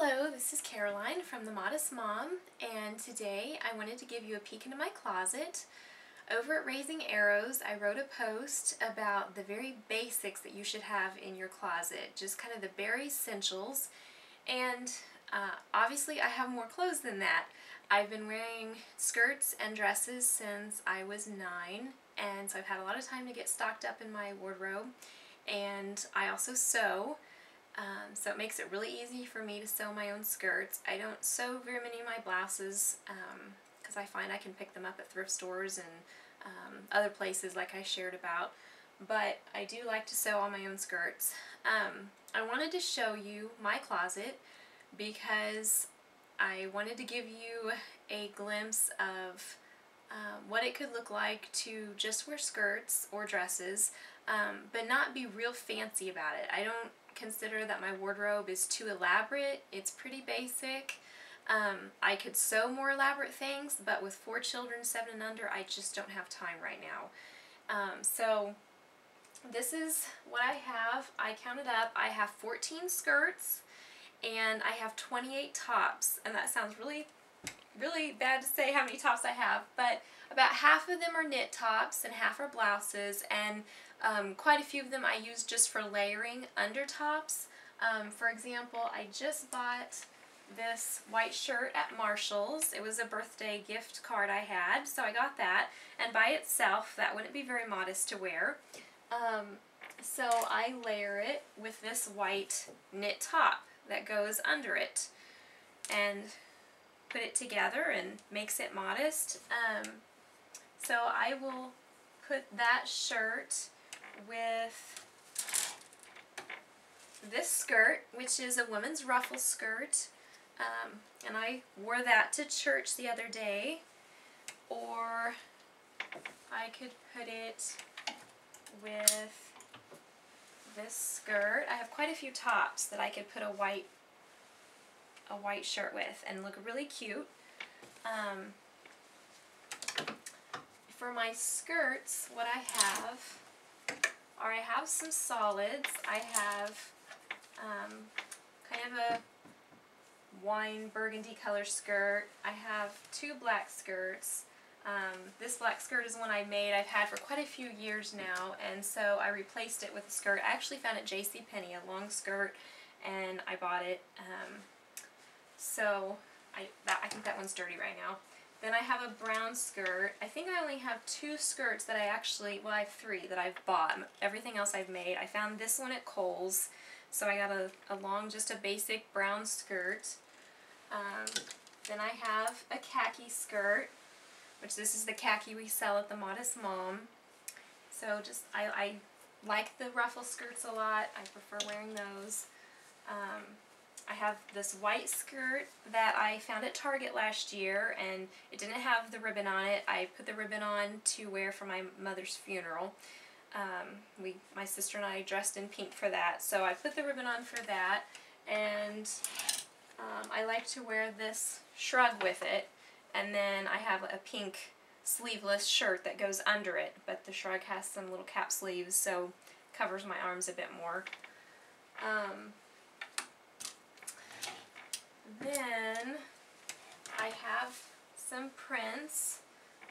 Hello, this is Caroline from The Modest Mom, and today I wanted to give you a peek into my closet. Over at Raising Arrows, I wrote a post about the very basics that you should have in your closet, just kind of the bare essentials, and obviously I have more clothes than that. I've been wearing skirts and dresses since I was 9, and so I've had a lot of time to get stocked up in my wardrobe, and I also sew. So it makes it really easy for me to sew my own skirts. I don't sew very many of my blouses because I find I can pick them up at thrift stores and other places like I shared about, but I do like to sew all my own skirts. I wanted to show you my closet because I wanted to give you a glimpse of what it could look like to just wear skirts or dresses, but not be real fancy about it. I don't consider that my wardrobe is too elaborate. It's pretty basic. I could sew more elaborate things, but with 4 children, 7 and under, I just don't have time right now. So this is what I have. I counted up. I have 14 skirts and I have 28 tops, and that sounds really bad to say how many tops I have, but about half of them are knit tops and half are blouses, and quite a few of them I use just for layering under tops. For example, I just bought this white shirt at Marshall's. It was a birthday gift card I had, so I got that, and by itself that wouldn't be very modest to wear. So I layer it with this white knit top that goes under it and put it together and makes it modest. So I will put that shirt with this skirt, which is a women's ruffle skirt, and I wore that to church the other day, or I could put it with this skirt. I have quite a few tops that I could put a white shirt with and look really cute. For my skirts, what I have are, I have some solids. I have kind of a wine burgundy color skirt. I have 2 black skirts. This black skirt is one I made. I've had for quite a few years now, and so I replaced it with a skirt. I actually found it at JCPenney, a long skirt, and I bought it. So I think that one's dirty right now. Then I have a brown skirt. I think I only have 2 skirts that I actually, well, I have 3 that I've bought. Everything else I've made. I found this one at Kohl's, so I got a long, just a basic brown skirt. Then I have a khaki skirt, which this is the khaki we sell at The Modest Mom. So just, I like the ruffle skirts a lot. I prefer wearing those. I have this white skirt that I found at Target last year, and it didn't have the ribbon on it. I put the ribbon on to wear for my mother's funeral. My sister and I dressed in pink for that, so I put the ribbon on for that, and I like to wear this shrug with it, and then I have a pink sleeveless shirt that goes under it, but the shrug has some little cap sleeves, so covers my arms a bit more. Then I have some prints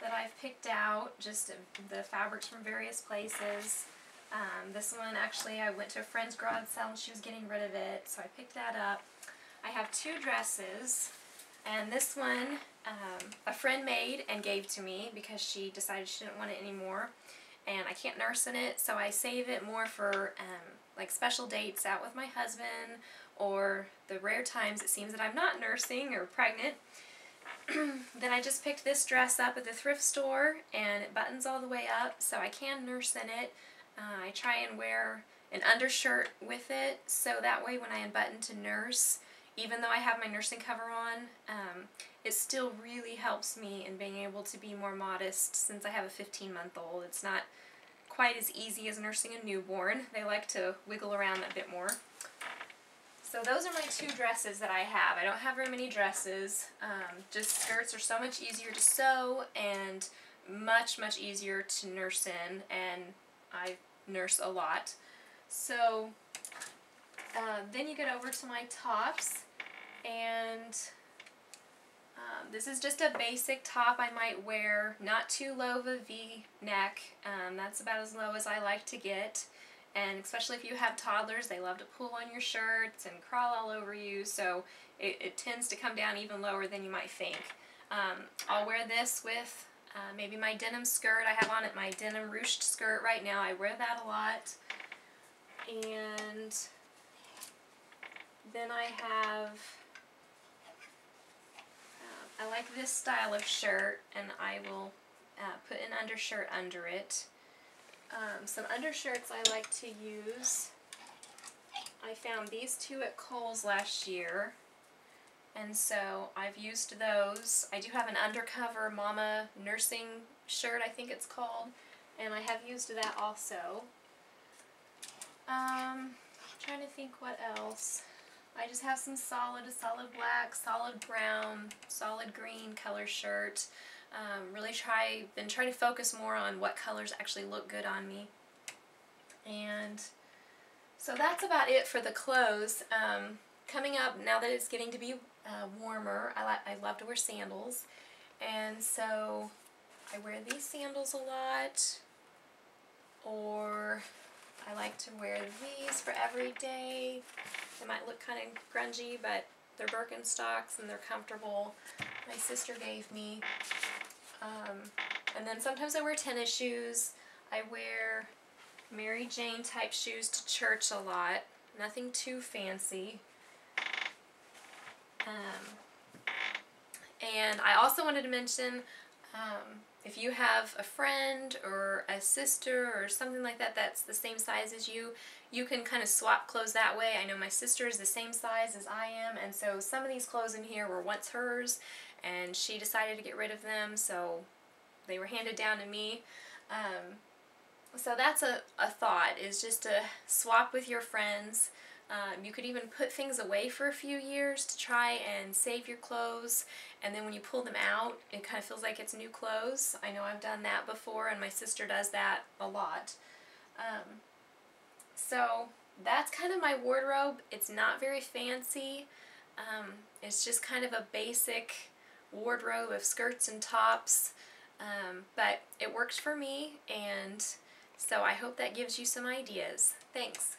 that I've picked out, just the fabrics from various places. This one, actually, I went to a friend's garage sale and she was getting rid of it, so I picked that up. I have 2 dresses, and this one a friend made and gave to me because she decided she didn't want it anymore, and I can't nurse in it, so I save it more for like special dates out with my husband, or the rare times it seems that I'm not nursing or pregnant. Then I just picked this dress up at the thrift store, and it buttons all the way up, so I can nurse in it. I try and wear an undershirt with it, so that way when I unbutton to nurse, even though I have my nursing cover on, it still really helps me in being able to be more modest since I have a 15-month-old. It's not quite as easy as nursing a newborn. They like to wiggle around a bit more. So those are my 2 dresses that I have. I don't have very many dresses. Just skirts are so much easier to sew and much easier to nurse in, and I nurse a lot. So then you get over to my tops, And this is just a basic top I might wear, not too low of a V-neck. That's about as low as I like to get. And especially if you have toddlers, they love to pull on your shirts and crawl all over you, so it tends to come down even lower than you might think. I'll wear this with maybe my denim skirt. I have on it my denim ruched skirt right now. I wear that a lot. And then I have, I like this style of shirt, and I will put an undershirt under it. Some undershirts I like to use, I found these two at Kohl's last year, and so I've used those. I do have an undercover mama nursing shirt, I think it's called, and I have used that also. Trying to think what else. I just have some a solid black, solid brown, solid green color shirt. Been trying to focus more on what colors actually look good on me. And so that's about it for the clothes. Coming up, now that it's getting to be warmer, I love to wear sandals. And so I wear these sandals a lot, or I like to wear these for every day. They might look kind of grungy, but they're Birkenstocks and they're comfortable. My sister gave me. And then sometimes I wear tennis shoes. I wear Mary Jane type shoes to church a lot. Nothing too fancy. And I also wanted to mention, if you have a friend or a sister or something like that that's the same size as you, you can kind of swap clothes that way. I know my sister is the same size as I am, and so some of these clothes in here were once hers, and she decided to get rid of them, so they were handed down to me. So that's a thought, is just to swap with your friends. You could even put things away for a few years to try and save your clothes, and then when you pull them out, it kind of feels like it's new clothes. I know I've done that before, and my sister does that a lot. So that's kind of my wardrobe. It's not very fancy. It's just kind of a basic wardrobe of skirts and tops, but it works for me, and so I hope that gives you some ideas. Thanks.